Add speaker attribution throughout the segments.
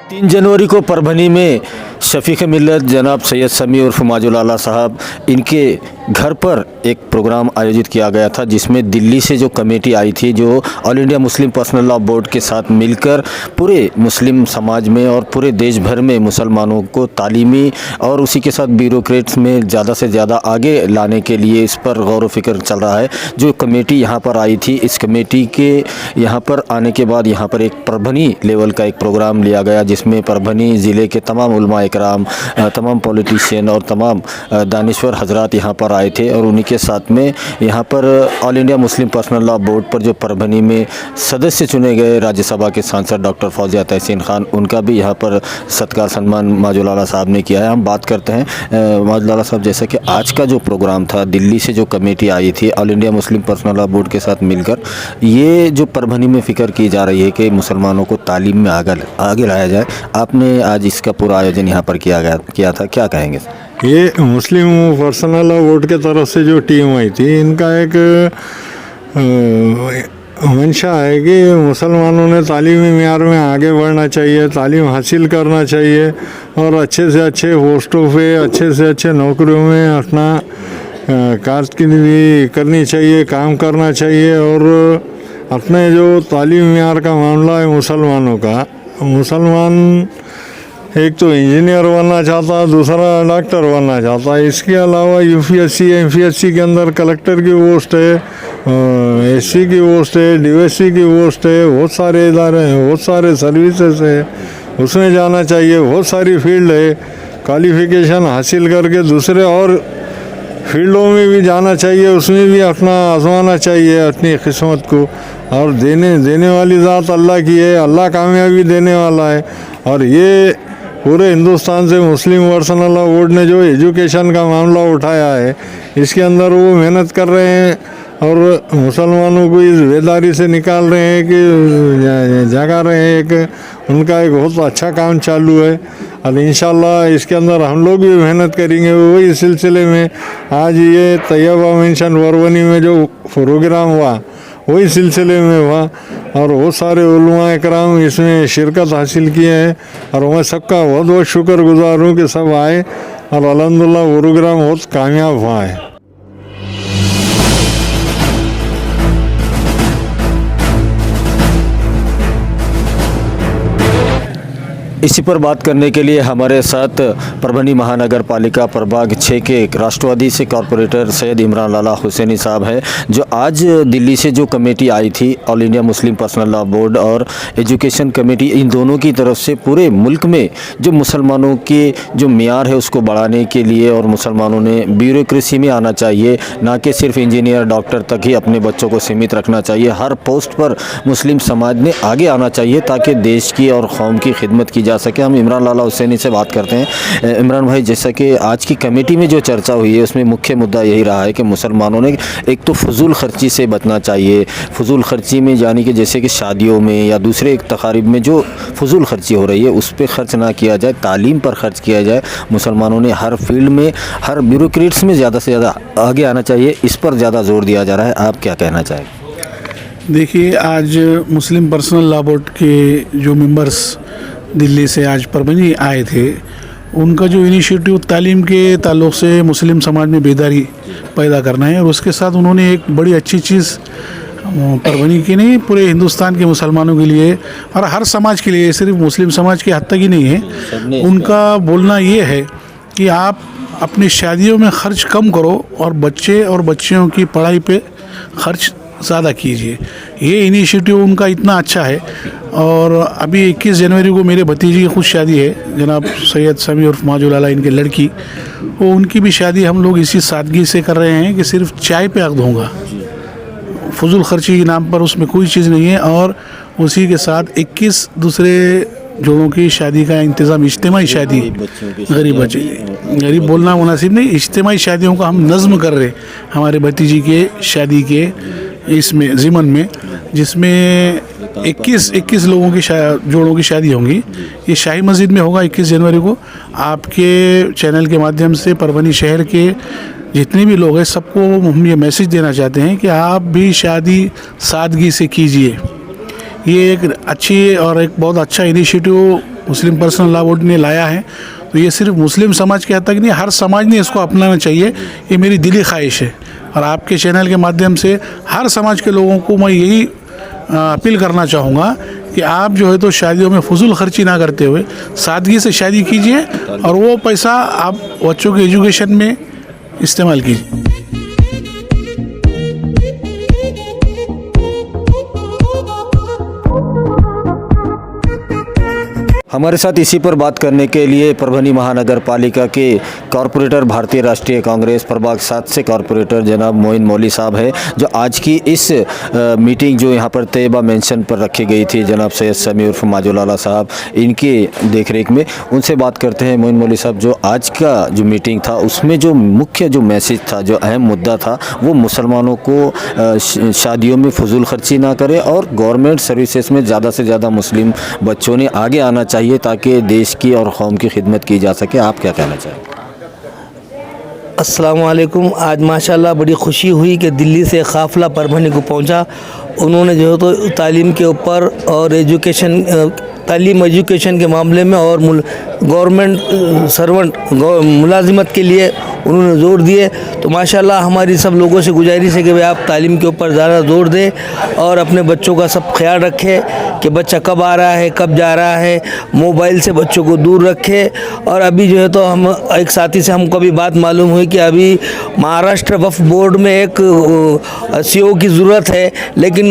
Speaker 1: 3 जनवरी को परभनी में शफीक मिल्लत जनाब सैयद समी उर्फ माजुल आला साहब इनके घर पर एक प्रोग्राम आयोजित किया गया था, जिसमें दिल्ली से जो कमेटी आई थी, जो all India Muslim personal law board के साथ मिलकर पूरे मुस्लिम समाज में और पूरे देश भर में मुसलमानों को तालीमी और उसी के साथ ब्यूरोक्रेट्स में ज़्यादा से ज़्यादा आगे लाने के लिए इस पर गौर व फिक्र चल रहा है। जो कमेटी यहाँ पर आई थी, इस कमेटी के यहाँ पर आने के बाद यहाँ पर एक परभनी लेवल का एक प्रोग्राम लिया गया, जिसमें परभनी ज़िले के तमाम उलमा इकराम, तमाम पॉलिटिशियन और तमाम दानिश्वर हजरात यहाँ पर आए थे। और उन्हीं के साथ में यहाँ पर all India Muslim personal law board पर जो परभनी में सदस्य चुने गए राज्यसभा के सांसद डॉक्टर फौजिया तहसीन खान, उनका भी यहाँ पर सत्कार सम्मान माजुल आला साहब ने किया है। हम बात करते हैं माजुल आला साहब, जैसे कि आज का जो प्रोग्राम था, दिल्ली से जो कमेटी आई थी all India Muslim personal law board के साथ मिलकर, ये जो परभनी में फ़िक्र की जा रही है कि मुसलमानों को तालीम में आगे लाया जाए, आपने आज इसका पूरा आयोजन यहाँ पर किया था, क्या कहेंगे?
Speaker 2: ये मुस्लिम पर्सनल लॉ बोर्ड के तरफ से जो टीम आई थी, इनका एक मंशा है कि मुसलमानों ने तालीमी मेयार में आगे बढ़ना चाहिए, तालीम हासिल करना चाहिए और अच्छे से अच्छे पोस्टों पे, अच्छे से अच्छे नौकरियों में अपना कारकर्दगी करनी चाहिए, काम करना चाहिए। और अपने जो तालीम मेयार का मामला है मुसलमानों का, मुसलमान एक तो इंजीनियर बनना चाहता, दूसरा डॉक्टर बनना चाहता है। इसके अलावा यूपीएससी एमपीएससी के अंदर कलेक्टर की पोस्ट है, एससी की पोस्ट है, डीएससी की पोस्ट है, बहुत सारे इदारे हैं, बहुत सारे सर्विसेज है, उसमें जाना चाहिए। बहुत सारी फील्ड है, क्वालिफिकेशन हासिल करके दूसरे और फील्डों में भी जाना चाहिए, उसमें भी अपना आजमाना चाहिए अपनी किस्मत को। और देने वाली ज़ात अल्लाह की है, अल्लाह कामयाबी देने वाला है। और ये पूरे हिंदुस्तान से मुस्लिम पर्सनल लॉ बोर्ड ने जो एजुकेशन का मामला उठाया है, इसके अंदर वो मेहनत कर रहे हैं और मुसलमानों को इस बेदारी से निकाल रहे हैं कि जगा रहे हैं। एक उनका एक बहुत अच्छा काम चालू है और इंशाल्लाह इसके अंदर हम लोग भी मेहनत करेंगे। वही सिलसिले में आज ये तैयबा मेंशन परभनी में जो प्रोग्राम हुआ, वही सिलसिले में हुआ और बहुत सारे उलमा इकराम इसमें शिरकत हासिल किए हैं। और मैं सबका बहुत बहुत शुक्रगुजार हूँ कि सब आए और अल्हम्दुलिल्लाह प्रोग्राम बहुत कामयाब हुआ है।
Speaker 1: इसी पर बात करने के लिए हमारे साथ परभनी महानगर पालिका प्रभाग 6 के राष्ट्रवादी से कॉरपोरेटर सैयद इमरान लाला हुसैनी साहब हैं, जो आज दिल्ली से जो कमेटी आई थी all India Muslim personal law board और एजुकेशन कमेटी, इन दोनों की तरफ से पूरे मुल्क में जो मुसलमानों के जो मियार है उसको बढ़ाने के लिए, और मुसलमानों ने ब्यूरोक्रेसी में आना चाहिए, ना कि सिर्फ इंजीनियर डॉक्टर तक ही अपने बच्चों को सीमित रखना चाहिए। हर पोस्ट पर मुस्लिम समाज ने आगे आना चाहिए ताकि देश की और कौम की खिदमत की जा सके। हम इमरान लाला हुसैनी से बात करते हैं। इमरान भाई, जैसा कि आज की कमेटी में जो चर्चा हुई है, उसमें मुख्य मुद्दा यही रहा है कि मुसलमानों ने एक तो फजूल खर्ची से बचना चाहिए। फजूल खर्ची में यानी कि जैसे कि शादियों में या दूसरे तकारीब में जो फजूल खर्ची हो रही है, उस पर खर्च ना किया जाए, तालीम पर खर्च किया जाए। मुसलमानों ने हर फील्ड में, हर ब्यूरोक्रेट्स में ज़्यादा से ज़्यादा आगे आना चाहिए, इस पर ज़्यादा जोर दिया जा रहा है। आप क्या कहना चाहेंगे?
Speaker 3: देखिए, आज मुस्लिम पर्सनल लॉ बोर्ड के जो मेंबर्स दिल्ली से आज परभनी आए थे, उनका जो इनिशिएटिव तालीम के ताल्लुक़ से मुस्लिम समाज में बेदारी पैदा करना है, और उसके साथ उन्होंने एक बड़ी अच्छी चीज़ परभनी की नहीं, पूरे हिंदुस्तान के मुसलमानों के लिए और हर समाज के लिए, सिर्फ मुस्लिम समाज के हद तक ही नहीं है, उनका बोलना ये है कि आप अपनी शादियों में ख़र्च कम करो और बच्चे और बच्चियों की पढ़ाई पे ख़र्च ज़्यादा कीजिए। ये इनिशिएटिव उनका इतना अच्छा है। और अभी 21 जनवरी को मेरे भतीजी की खुद शादी है, जनाब सैयद समी उर्फ माजुल आला, इनके लड़की, वो उनकी भी शादी हम लोग इसी सादगी से कर रहे हैं कि सिर्फ चाय पे अक़द होगा, फजूल खर्ची के नाम पर उसमें कोई चीज़ नहीं है। और उसी के साथ 21 दूसरे जोड़ों की शादी का इंतज़ाम, इज्तिमाई शादी, गरीब बच्चे, गरीब बोलना मुनासिब नहीं, इज्तिमाई शादियों का हम नज़्म कर रहे हमारे भतीजी के शादी के इसमें ज़िमन में, जिसमें 21 लोगों की जोड़ों की शादी होंगी। ये शाही मस्जिद में होगा 21 जनवरी को। आपके चैनल के माध्यम से परभनी शहर के जितने भी लोग हैं, सबको हम ये मैसेज देना चाहते हैं कि आप भी शादी सादगी से कीजिए। ये एक अच्छी और एक बहुत अच्छा इनिशिएटिव मुस्लिम पर्सनल लॉ बोर्ड ने लाया है, तो ये सिर्फ मुस्लिम समाज के हद तक नहीं, हर समाज ने इसको अपनाना चाहिए। ये मेरी दिली ख्वाहिश है और आपके चैनल के माध्यम से हर समाज के लोगों को मैं यही अपील करना चाहूँगा कि आप जो है तो शादियों में फजूल खर्ची ना करते हुए सादगी से शादी कीजिए और वो पैसा आप बच्चों के एजुकेशन में इस्तेमाल कीजिए।
Speaker 1: हमारे साथ इसी पर बात करने के लिए परभनी महानगर पालिका के कॉरपोरेटर भारतीय राष्ट्रीय कांग्रेस प्रभाग 7 से कॉरपोरेटर जनाब मोइन मौली साहब है, जो आज की इस मीटिंग जो यहाँ पर तैयबा मेंशन पर रखी गई थी जनाब सैयद समी उर्फ माजुल आला साहब इनके देखरेख में, उनसे बात करते हैं। मोइन मौली साहब, जो आज का जो मीटिंग था उसमें जो मुख्य जो मैसेज था, जो अहम मुद्दा था, वो मुसलमानों को शादियों में फजूल खर्ची ना करें और गवर्नमेंट सर्विसेज में ज़्यादा से ज़्यादा मुस्लिम बच्चों ने आगे आना चाहिए ताकि देश की और कौम की खिदमत की जा सके। आप क्या कहना चाहें?
Speaker 4: अस्सलाम वालेकुम। आज माशाल्लाह बड़ी खुशी हुई कि दिल्ली से काफ़िला परभनी को पहुंचा। उन्होंने जो है तो तालीम के ऊपर और एजुकेशन के मामले में और गवर्नमेंट सर्वेंट मुलाजिमत के लिए उन्होंने ज़ोर दिए। तो माशाल्लाह हमारी सब लोगों से गुजारिश है कि भाई आप तालीम के ऊपर ज़्यादा ज़ोर दें और अपने बच्चों का सब ख्याल रखें कि बच्चा कब आ रहा है, कब जा रहा है, मोबाइल से बच्चों को दूर रखें। और अभी जो है तो हम एक साथी से हमको अभी बात मालूम हुई कि अभी महाराष्ट्र वक्फ बोर्ड में एक CEO की ज़रूरत है, लेकिन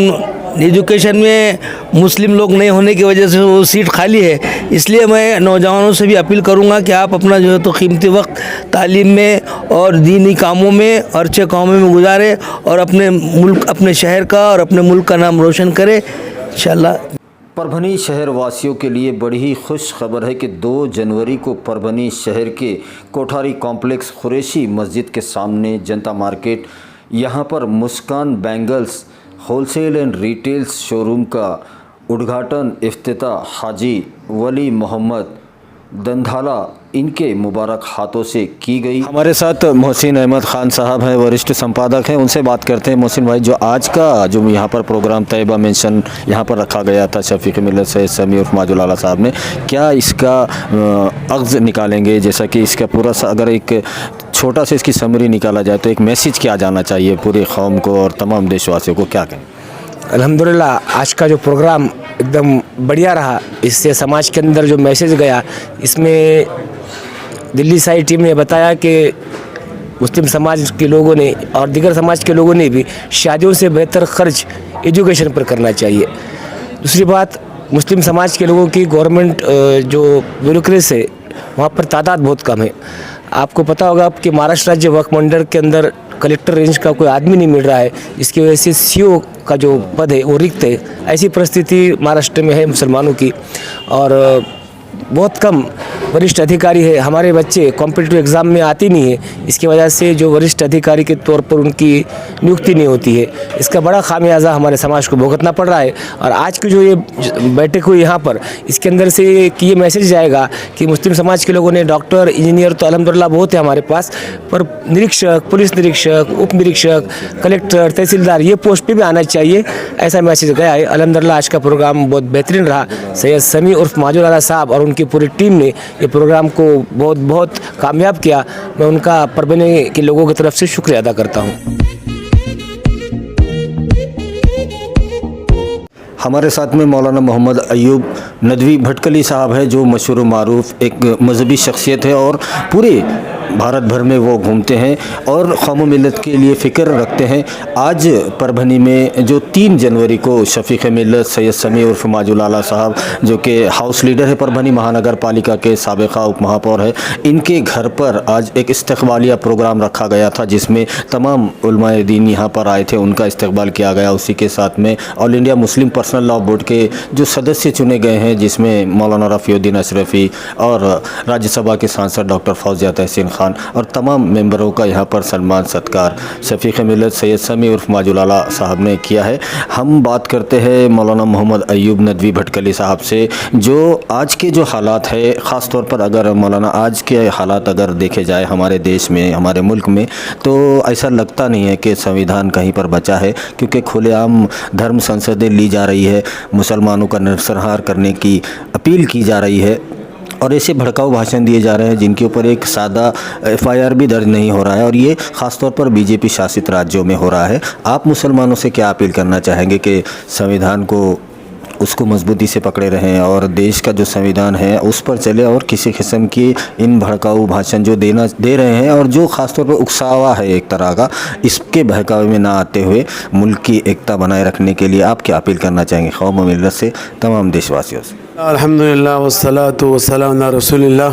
Speaker 4: एजुकेशन में मुस्लिम लोग नहीं होने की वजह से वो सीट खाली है। इसलिए मैं नौजवानों से भी अपील करूंगा कि आप अपना जो है तो कीमती वक्त तालीम में और दीनी कामों में और अच्छे कामों में गुजारें और अपने मुल्क, अपने शहर का और अपने मुल्क का नाम रोशन करें इंशाल्लाह।
Speaker 1: परभनी शहर वासियों के लिए बड़ी ही खुश खबर है कि 2 जनवरी को परभनी शहर के कोठारी कॉम्प्लेक्स कुरैशी मस्जिद के सामने जनता मार्केट, यहाँ पर Muskan bangles wholesale and retails showroom का उद्घाटन इफ्तिताह हाजी वली मोहम्मद दंधाला इनके मुबारक हाथों से की गई। हमारे साथ मोहसिन अहमद ख़ान साहब हैं, वरिष्ठ संपादक हैं, उनसे बात करते हैं। मोहसिन भाई, जो आज का जो यहाँ पर प्रोग्राम तैयबा मेंशन यहाँ पर रखा गया था शफीक मिल्लत सैयद समी उर्फ माजुल आला साहब ने, क्या इसका अग़्ज़ निकालेंगे? जैसा कि इसका पूरा अगर एक छोटा सा इसकी समरी निकाला जाए तो एक मैसेज क्या जाना चाहिए पूरी कौम को और तमाम देशवासियों को, क्या कहें?
Speaker 5: अल्हम्दुलिल्लाह आज का जो प्रोग्राम एकदम बढ़िया रहा। इससे समाज के अंदर जो मैसेज गया, इसमें दिल्ली साइड टीम ने बताया कि मुस्लिम समाज के लोगों ने और दीगर समाज के लोगों ने भी शादियों से बेहतर खर्च एजुकेशन पर करना चाहिए। दूसरी बात, मुस्लिम समाज के लोगों की गवर्नमेंट जो ब्यूरोक्रेसी है वहाँ पर तादाद बहुत कम है। आपको पता होगा कि महाराष्ट्र राज्य वक्फ मंडल के अंदर कलेक्टर रेंज का कोई आदमी नहीं मिल रहा है, इसकी वजह से CEO का जो पद है वो रिक्त है। ऐसी परिस्थिति महाराष्ट्र में है मुसलमानों की और बहुत कम वरिष्ठ अधिकारी है। हमारे बच्चे कॉम्पिटिटिव एग्ज़ाम में आती नहीं है, इसकी वजह से जो वरिष्ठ अधिकारी के तौर पर उनकी नियुक्ति नहीं होती है। इसका बड़ा खामियाजा हमारे समाज को भुगतना पड़ रहा है। और आज की जो ये बैठक हुई यहाँ पर, इसके अंदर से ये मैसेज जाएगा कि मुस्लिम समाज के लोगों ने डॉक्टर, इंजीनियर तो अल्हम्दुलिल्लाह बहुत है हमारे पास, पर निरीक्षक, पुलिस निरीक्षक, उप निरीक्षक, कलेक्टर, तहसीलदार, ये पोस्ट पे भी आना चाहिए, ऐसा मैसेज गया है। अल्हम्दुलिल्लाह आज का प्रोग्राम बहुत बेहतरीन रहा। सैयद समी उर्फ माजुल आला साहब और उनकी पूरी टीम ने ये प्रोग्राम को बहुत बहुत कामयाब किया। मैं उनका परभनी के लोगों की तरफ से शुक्रिया अदा करता हूँ।
Speaker 1: हमारे साथ में मौलाना मोहम्मद अयूब नदवी भटकली साहब है, जो मशहूर मारूफ एक मजहबी शख्सियत है और पूरे भारत भर में वो घूमते हैं और कौम मिलत के लिए फ़िक्र रखते हैं। आज परभनी में जो 3 जनवरी को शफीक मिल्लत सैयद समी उर्फ माजुल आला साहब, जो कि हाउस लीडर है परभनी महानगर पालिका के, साबिक़ा उप महापौर है, इनके घर पर आज एक इस्तकबालिया प्रोग्राम रखा गया था जिसमें तमाम उलमाए दीन यहाँ पर आए थे, उनका इस्तकबाल किया गया। उसी के साथ में all India Muslim personal law board के जो सदस्य चुने गए हैं, जिसमें मौलाना रफ़ीउद्दीन अशरफ़ी और राज्यसभा के सांसद डॉक्टर फौजिया तहसीन खान और तमाम मेंबरों का यहाँ पर सम्मान सत्कार शफीक मिल्लत सैयद समी उर्फ माजुल आला साहब ने किया है। हम बात करते हैं मौलाना मोहम्मद अयूब नदवी भटकली साहब से, जो आज के जो हालात है, ख़ास तौर पर अगर मौलाना आज के हालात अगर देखे जाए हमारे देश में, हमारे मुल्क में, तो ऐसा लगता नहीं है कि संविधान कहीं पर बचा है, क्योंकि खुलेआम धर्म संसदें ली जा रही है, मुसलमानों का नरसंहार करने की अपील की जा रही है और ऐसे भड़काऊ भाषण दिए जा रहे हैं जिनके ऊपर एक सादा FIR भी दर्ज नहीं हो रहा है, और ये ख़ास तौर पर BJP शासित राज्यों में हो रहा है। आप मुसलमानों से क्या अपील करना चाहेंगे कि संविधान को उसको मजबूती से पकड़े रहें और देश का जो संविधान है उस पर चले, और किसी किस्म की इन भड़काऊ भाषण जो दे रहे हैं और जो ख़ास तौर पर उकसावा है एक तरह का, इसके बहकावे में ना आते हुए मुल्क की एकता बनाए रखने के लिए आप क्या अपील करना चाहेंगे कौम मिल्लत से, तमाम देशवासियों से?
Speaker 6: अल्हम्दुलिल्लाह वस्सलातु वस्सलामु अला रसूलिल्लाह।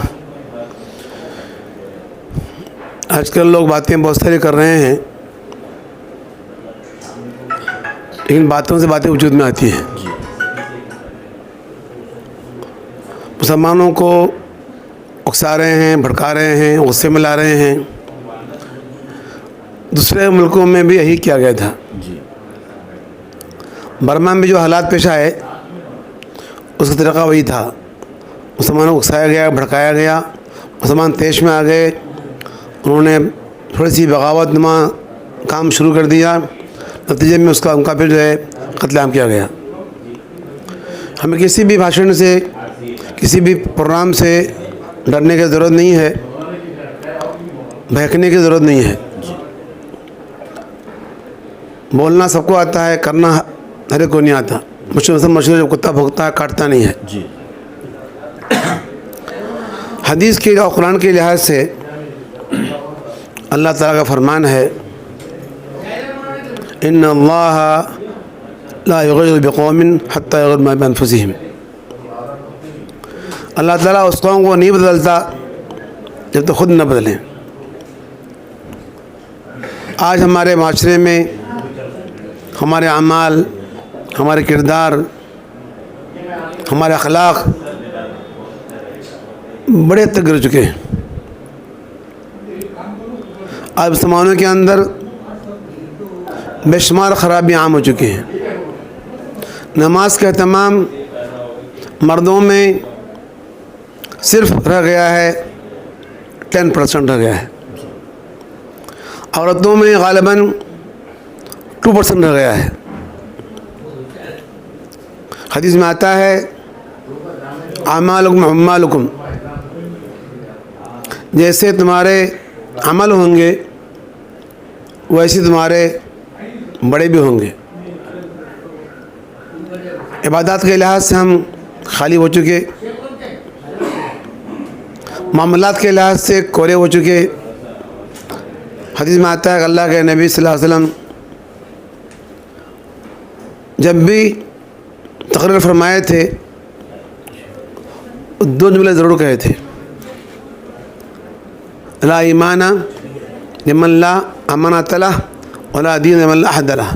Speaker 6: आजकल लोग बातें बहुत सारी कर रहे हैं, लेकिन बातों से बातें वजूद में आती हैं। मुसलमानों को उकसा रहे हैं, भड़का रहे हैं, गुस्से में ला रहे हैं। दूसरे मुल्कों में भी यही किया गया था। बर्मा में जो हालात पेश आए उसका तरीक़ा वही था। मुसलमानों को उकसाया गया, भड़काया गया, मुसलमान तेश में आ गए, उन्होंने थोड़ी सी बगावतनुमा काम शुरू कर दिया, नतीजे में उनका फिर जो है कत्लेआम किया गया। हमें किसी भी भाषण से, किसी भी प्रोग्राम से डरने की ज़रूरत नहीं है, बहकने की ज़रूरत नहीं है। बोलना सबको आता है, करना हर एक को नहीं आता। मशहूर जो कुत्ता भोंकता है काटता नहीं है जी। हदीस के और कुरान के लिहाज से अल्लाह ताला का फरमान है, इन्ना अल्लाह ला युग़य्यिरु बिक़ौमिन हत्ता युग़य्यिरु मा बिअन्फुसिहिम। अल्लाह ताला उस कौम को नहीं बदलता जब तक खुद न बदलें। आज हमारे माशरे में हमारे अमाल, हमारे किरदार, हमारे अखलाक बड़े हद तक गिर चुके हैं। आज मुसलमानों के अंदर बेशुमार ख़राबियाँ आम हो चुकी हैं। नमाज का एहतमाम मर्दों में सिर्फ रह गया है 10% रह गया है, औरतों में ग़ालिबन 2% रह गया है। हदीस में आता है, अमालुकुम अम्मालुकुम, जैसे तुम्हारे अमल होंगे वैसे तुम्हारे बड़े भी होंगे। इबादत के लिहाज से हम खाली हो चुके, मामलात के लिहाज से कोरे हो चुके। हदीस में आता है कि अल्लाह के नबी सल्लल्लाहु अलैहि वसल्लम जब भी तकरीर फरमाए थे, दो जुमले ज़रूर कहे थे, ला ईमाना लिमन ला अमानत लह वला दीन लिमन ला अहद लह।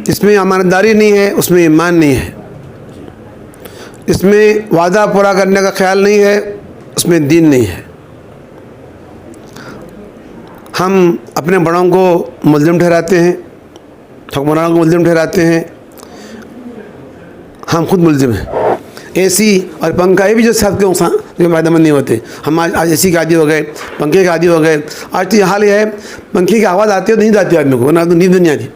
Speaker 6: जिसमें अमानतदारी नहीं है उसमें ईमान नहीं है, इसमें वादा पूरा करने का ख्याल नहीं है उसमें दीन नहीं है। हम अपने बड़ों को मुल्ज़िम ठहराते हैं, हुक्मरानों को मुल्ज़िम ठहराते हैं, हम खुद मुल्ज़िम हैं। AC और पंखा भी जो साथ के नुकसान जो फ़ायदेमंद नहीं होते। हम आज AC के आदी हो गए, पंखे के आदी हो गए। आज तो ये हाल ये है, पंखे की आवाज़ आती है तो नींद आती है आदमी को, ना तो नींद नहीं आती।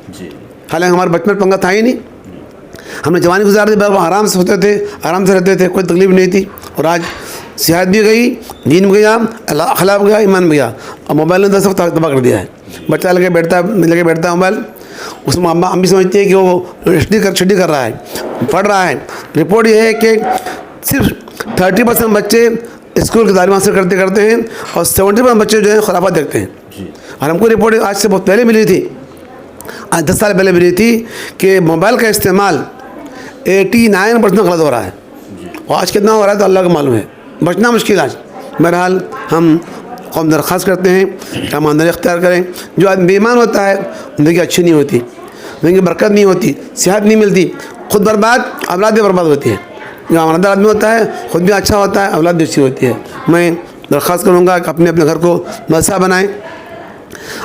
Speaker 6: हालांकि हमारे बचपन में पंखा था ही नहीं, हमने जवानी गुजारते थे, आराम से सोते थे, आराम से रहते थे, कोई तकलीफ़ नहीं थी। और आज सेहत भी गई, दीन भी गया, अखलाक गया, ईमान भी गया, और मोबाइल ने तो सब तबाह कर दिया है। बच्चा लगे बैठता है मोबाइल, उसमें हम भी समझते हैं कि वो स्टडी कर रहा है, पढ़ रहा है। रिपोर्ट ये है कि सिर्फ 30% बच्चे स्कूल की तालीम हासिल करते हैं और 70% बच्चे जो हैं खुराफात देखते हैं। और हमको रिपोर्ट आज से बहुत पहले मिली थी, आज 10 साल पहले मिली थी कि मोबाइल का इस्तेमाल 89% गलत हो रहा है। और आज कितना हो रहा है तो अल्लाह को मालूम है, बचना मुश्किल आज। बहरहाल हम कौम दरख्वास्त करते हैं कि ईमानदारी अख्तियार करें। जो आदमी बेईमान होता है ज़िंदगी अच्छी नहीं होती, ज़िंदगी बरकत नहीं होती, सेहत नहीं मिलती, खुद बर्बाद, औलाद भी बर्बाद होती है। जो ईमानदार आदमी होता है खुद भी अच्छा होता है, औलाद भी अच्छी होती है। मैं दरख्वास्त करूँगा कि अपने अपने घर को मदरसा बनाएं,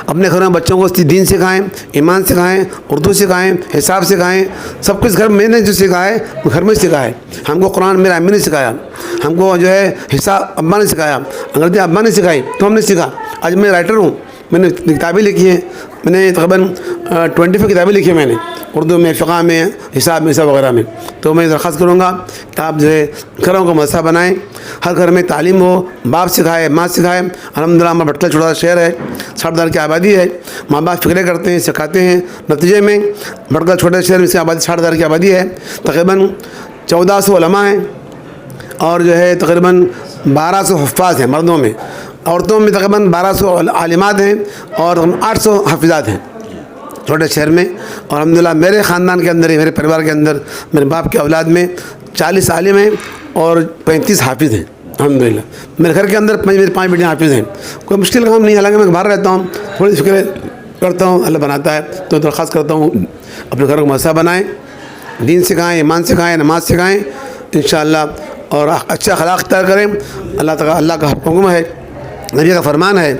Speaker 6: अपने घर में बच्चों को दीन सिखाएं, ईमान सिखाएं, उर्दू सिखाएं, हिसाब सिखाएं। सब कुछ घर मैंने जो सिखाया है वो घर में सिखाया है। हमको कुरान मेरे अम्मी ने सिखाया, हमको जो है हिसाब अम्मा ने सिखाया, अंग्रेजी अम्मा ने सिखाई, तो हमने सीखा। आज मैं राइटर हूँ, मैंने किताबें लिखी हैं, मैंने तकरीबन 25 किताबें लिखी हैं मैंने, उर्दू में, फ़िक़्ह में, हिसाब में, सब वगैरह में। तो मैं दरख्वास्त करूँगा कि आप जो है घरों को मदरसा बनाएं, हर घर में तालीम हो, बाप सिखाए, माँ सिखाए। अल्हम्दुलिल्लाह हमारा भटकल छोटा सा शहर है, 60,000 की आबादी है, माँ बाप फ़िक्र करते हैं, सिखाते हैं। नतीजे में भटकल छोटे शहर में इसकी आबादी 60,000 की आबादी है, तकरीबन 1400 उलमा हैं और जो है तकरीबन 1200 हुफ़्फ़ाज़ हैं मर्दों में। औरतों में तकरीबन 1200 आलिमात हैं और 800 हाफिज़ात हैं छोटे शहर में। और अल्हम्दुलिल्लाह मेरे ख़ानदान के अंदर ही, मेरे परिवार के अंदर, मेरे बाप के औलाद में 40 आलिम हैं और 35 हाफिज़ हैं अल्हम्दुलिल्लाह। मेरे घर के अंदर मेरे 5 बेटियाँ हाफिज़ हैं। कोई मुश्किल काम नहीं, हालांकि मैं बाहर रहता हूँ, थोड़ी फिक्र करता हूँ, अल्लाह बनाता है। तो दरख्वास्त करता हूँ अपने घर को मदरसा बनाएँ, दीन सिखाएँ, ईमान सिखाएँ, नमाज सिखाएँ इंशाअल्लाह, और अच्छा अखलाक तैयार करें। अल्लाह का हुक्म है, नबी का फरमान है,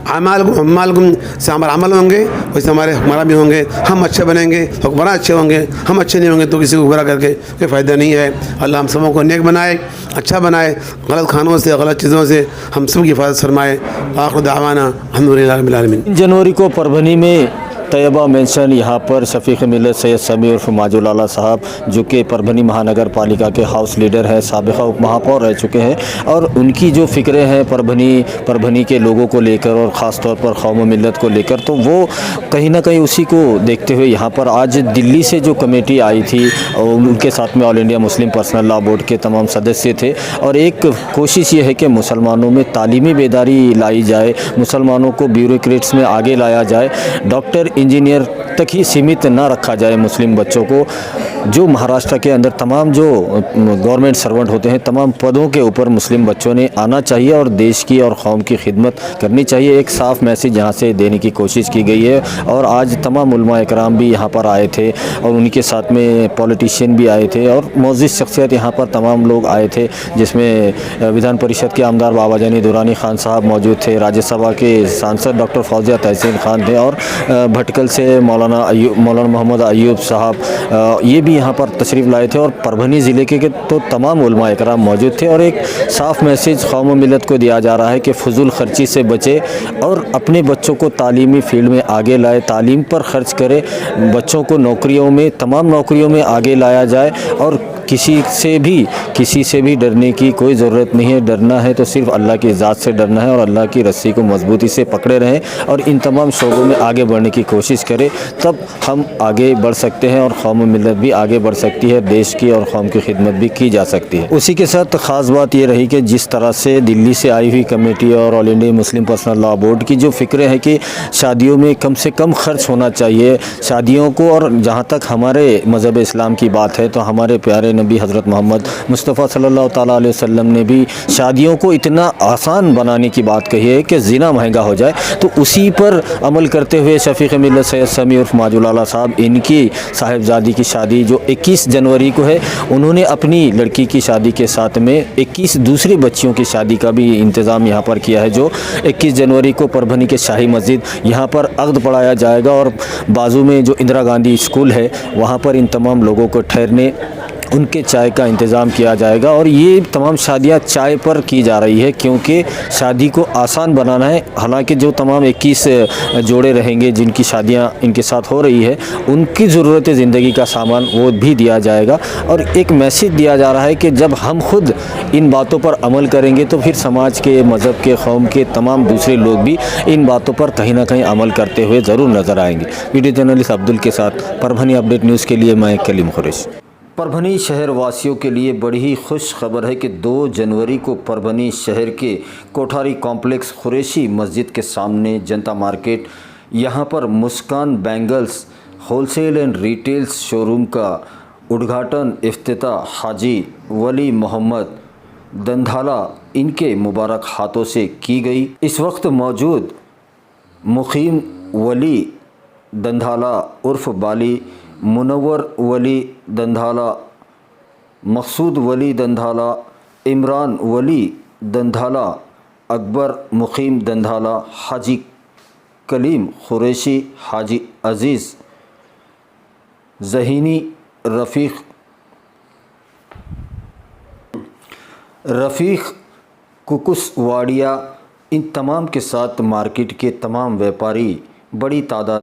Speaker 6: अमालकुम से हमारे अमल होंगे वैसे हमारे हुक्मरान भी होंगे। हम अच्छे बनेंगे तो हुक्मरान अच्छे होंगे, हम अच्छे नहीं होंगे तो किसी को बुरा करके कोई फ़ायदा नहीं है। अल्लाह हम सबों को नेक बनाए, अच्छा बनाए, गलत खानों से, गलत चीज़ों से हम सब की हिफाजत फरमाए। आखिर दावाना अल्हम्दुलिल्लाहि रब्बिल आलमीन।
Speaker 1: जनवरी को परभनी में तैयबा मेंशन यहाँ पर शफीक मिल्लत सैयद समी उर्फ माजुल आला साहब, जो कि परभनी महानगर पालिका के हाउस लीडर हैं, साबिक़ा उप महापौर रह चुके हैं, और उनकी जो फ़िक्रें हैं परभनी के लोगों को लेकर और ख़ास तौर पर कौम मिल्लत को लेकर, तो वो कहीं ना कहीं उसी को देखते हुए यहाँ पर आज दिल्ली से जो कमेटी आई थी और उनके साथ में all India Muslim personal law board के तमाम सदस्य थे, और एक कोशिश ये है कि मुसलमानों में तालीमी बेदारी लाई जाए, मुसलमानों को ब्यूरोक्रेट्स में आगे लाया जाए, डॉक्टर इंजीनियर तक ही सीमित ना रखा जाए मुस्लिम बच्चों को। जो महाराष्ट्र के अंदर तमाम जो गवर्नमेंट सर्वेंट होते हैं, तमाम पदों के ऊपर मुस्लिम बच्चों ने आना चाहिए और देश की और कौम की खिदमत करनी चाहिए। एक साफ़ मैसेज यहाँ से देने की कोशिश की गई है। और आज तमाम उलमा इकराम भी यहाँ पर आए थे और उनके साथ में पॉलिटिशियन भी आए थे और मौजूद शख्सियत यहाँ पर तमाम लोग आए थे, जिसमें विधान परिषद के आमदार बाबा जानी दुरानी खान साहब मौजूद थे, राज्यसभा के सांसद डॉक्टर फौजिया तहसीन खान थे, और भटकल से मौलाना मोहम्मद अयूब साहब ये भी यहाँ पर तशरीफ़ लाए थे, और परभनी ज़िले के तो तमाम उलमा इकराम मौजूद थे। और एक साफ़ मैसेज कौम मिल्लत को दिया जा रहा है कि फ़ुज़ूल ख़र्ची से बचे और अपने बच्चों को तालीमी फ़ील्ड में आगे लाए, तालीम पर ख़र्च करें, बच्चों को नौकरियों में, तमाम नौकरियों में आगे लाया जाए, और किसी से भी डरने की कोई ज़रूरत नहीं है। डरना है तो सिर्फ अल्लाह की ज़ात से डरना है और अल्लाह की रस्सी को मजबूती से पकड़े रहें और इन तमाम शोबों में आगे बढ़ने की कोशिश करें, तब हम आगे बढ़ सकते हैं और कौम मिल्लत भी आगे बढ़ सकती है, देश की और कौम की खिदमत भी की जा सकती है। उसी के साथ ख़ास बात ये रही कि जिस तरह से दिल्ली से आई हुई कमेटी और all India Muslim personal law board की जो फ़िक्र है कि शादियों में कम से कम खर्च होना चाहिए शादियों को, और जहाँ तक हमारे मज़हब इस्लाम की बात है तो हमारे प्यारे नबी हज़रत मोहम्मद मुस्तफ़ा सल्लल्लाहु ताला अलैहि वसल्लम ने भी शादियों को इतना आसान बनाने की बात कही है कि ज़िना महंगा हो जाए। तो उसी पर अमल करते हुए शफीक मिल्लत सैयद समी उर्फ माजुल आला साहब, इनकी साहिबजादी की शादी जो 21 जनवरी को है, उन्होंने अपनी लड़की की शादी के साथ में 21 दूसरी बच्चियों की शादी का भी इंतज़ाम यहाँ पर किया है, जो 21 जनवरी को परभनी के शाही मस्जिद यहाँ पर अक़द पढ़ाया जाएगा, और बाजू में जो इंदिरा गांधी स्कूल है वहाँ पर इन तमाम लोगों को ठहरने, उनके चाय का इंतज़ाम किया जाएगा। और ये तमाम शादियां चाय पर की जा रही है क्योंकि शादी को आसान बनाना है। हालांकि जो तमाम 21 जोड़े रहेंगे जिनकी शादियां इनके साथ हो रही है, उनकी ज़रूरत ज़िंदगी का सामान वो भी दिया जाएगा। और एक मैसेज दिया जा रहा है कि जब हम खुद इन बातों पर अमल करेंगे तो फिर समाज के, मज़हब के, कौम के तमाम दूसरे लोग भी इन बातों पर कहीं ना कहीं अमल करते हुए ज़रूर नज़र आएंगे। वीडियो जर्नलिस्ट अब्दुल के साथ परभनी अपडेट न्यूज़ के लिए मैं कलीम खुरैशी। परभनी शहर वासियों के लिए बड़ी ही खुश खबर है कि 2 जनवरी को परभनी शहर के कोठारी कॉम्प्लेक्स खुरैशी मस्जिद के सामने जनता मार्केट, यहाँ पर Muskan bangles wholesale and retails showroom का उद्घाटन इफ्तिताह हाजी वली मोहम्मद दंधाला इनके मुबारक हाथों से की गई। इस वक्त मौजूद मुकीम वली दंधाला उर्फ बाली मुनव्वर वली दंधाला मकसूद वली दंधाला, इमरान वली दंधाला, अकबर मुकीम दंधाला, हाजी कलीम कुरैशी, हाजी अज़ीज़ ज़हीनी, रफ़ीक कुकुसवाड़िया, इन तमाम के साथ मार्केट के तमाम व्यापारी बड़ी तादाद